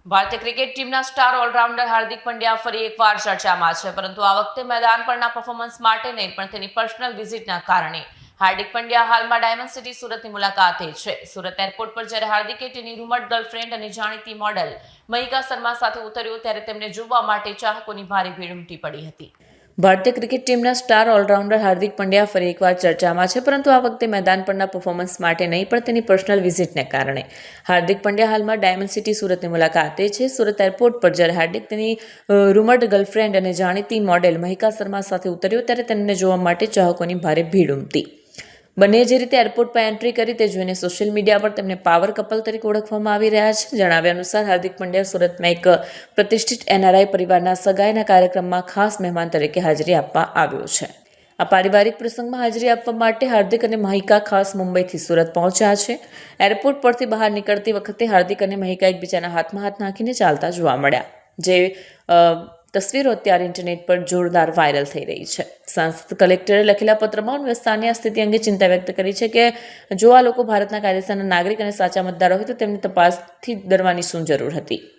ભારતીય ક્રિકેટ ટીમના star allrounder Hardik Pandya ફરી એકવાર ચર્ચામાં છે, પરંતુ આ વખતે મેદાન પરના પરફોર્મન્સ માટે નહીં, પણ તેની પર્સનલ વિઝિટના કારણે. હાર્દિક પંડ્યા હાલમાં ડાયમંડ સિટી સુરતની મુલાકાતે છે. સુરત એરપોર્ટ પર જ્યારે હાર્દિકે તેની રૂમર્ડ ગર્લફ્રેન્ડ અને જાણીતી મોડેલ મહિકા શર્મા સાથે ઉતર્યો, ત્યારે તેમને જોવા માટે ચાહકોની ભારે ભીડ ઉમટી પડી હતી. ભારતીય ક્રિકેટ ટીમના સ્ટાર ઓલરાઉન્ડર હાર્દિક પંડ્યા ફરી એકવાર ચર્ચામાં છે, પરંતુ આ વખતે મેદાન પરના પરફોર્મન્સ માટે નહીં, પણ તેની પર્સનલ વિઝિટને કારણે. હાર્દિક પંડ્યા હાલમાં ડાયમંડ સિટી સુરતની મુલાકાતે છે. સુરત એરપોર્ટ પર જ્યારે હાર્દિક તેની રૂમર્ડ ગર્લફ્રેન્ડ અને જાણીતી મોડેલ મહિકા શર્મા સાથે ઉતર્યો, ત્યારે તેમને જોવા માટે ચાહકોની ભારે ભીડ ઉમટી. બંને જે રીતે એરપોર્ટ પર એન્ટ્રી કરી તે જોઈને સોશિયલ મીડિયા પર તેમને પાવર કપલ તરીકે ઓળખવામાં આવી રહ્યા છે. જણાવ્યા અનુસાર હાર્દિક પંડ્યા સુરતમાં એક પ્રતિષ્ઠિત NRI પરિવારના સગાઈના કાર્યક્રમમાં ખાસ મહેમાન તરીકે હાજરી આપવા આવ્યો છે. આ પારિવારિક પ્રસંગમાં હાજરી આપવા માટે હાર્દિક અને મહિકા ખાસ મુંબઈથી સુરત પહોંચ્યા છે. એરપોર્ટ પરથી બહાર નીકળતી વખતે હાર્દિક અને મહિકા એકબીજાના હાથમાં હાથ નાખીને ચાલતા જોવા મળ્યા, જે તસવીરો અત્યારે ઇન્ટરનેટ પર જોરદાર વાયરલ થઈ રહી છે. સાંસદ કલેક્ટરે લખેલા પત્રમાં ઉન્નવસ્તાની આ સ્થિતિ અંગે ચિંતા વ્યક્ત કરી છે કે જો આ લોકો ભારતના કાયદેસરના નાગરિક અને સાચા મતદારો હોય તો તેમની તપાસથી ડરવાની શું જરૂર હતી.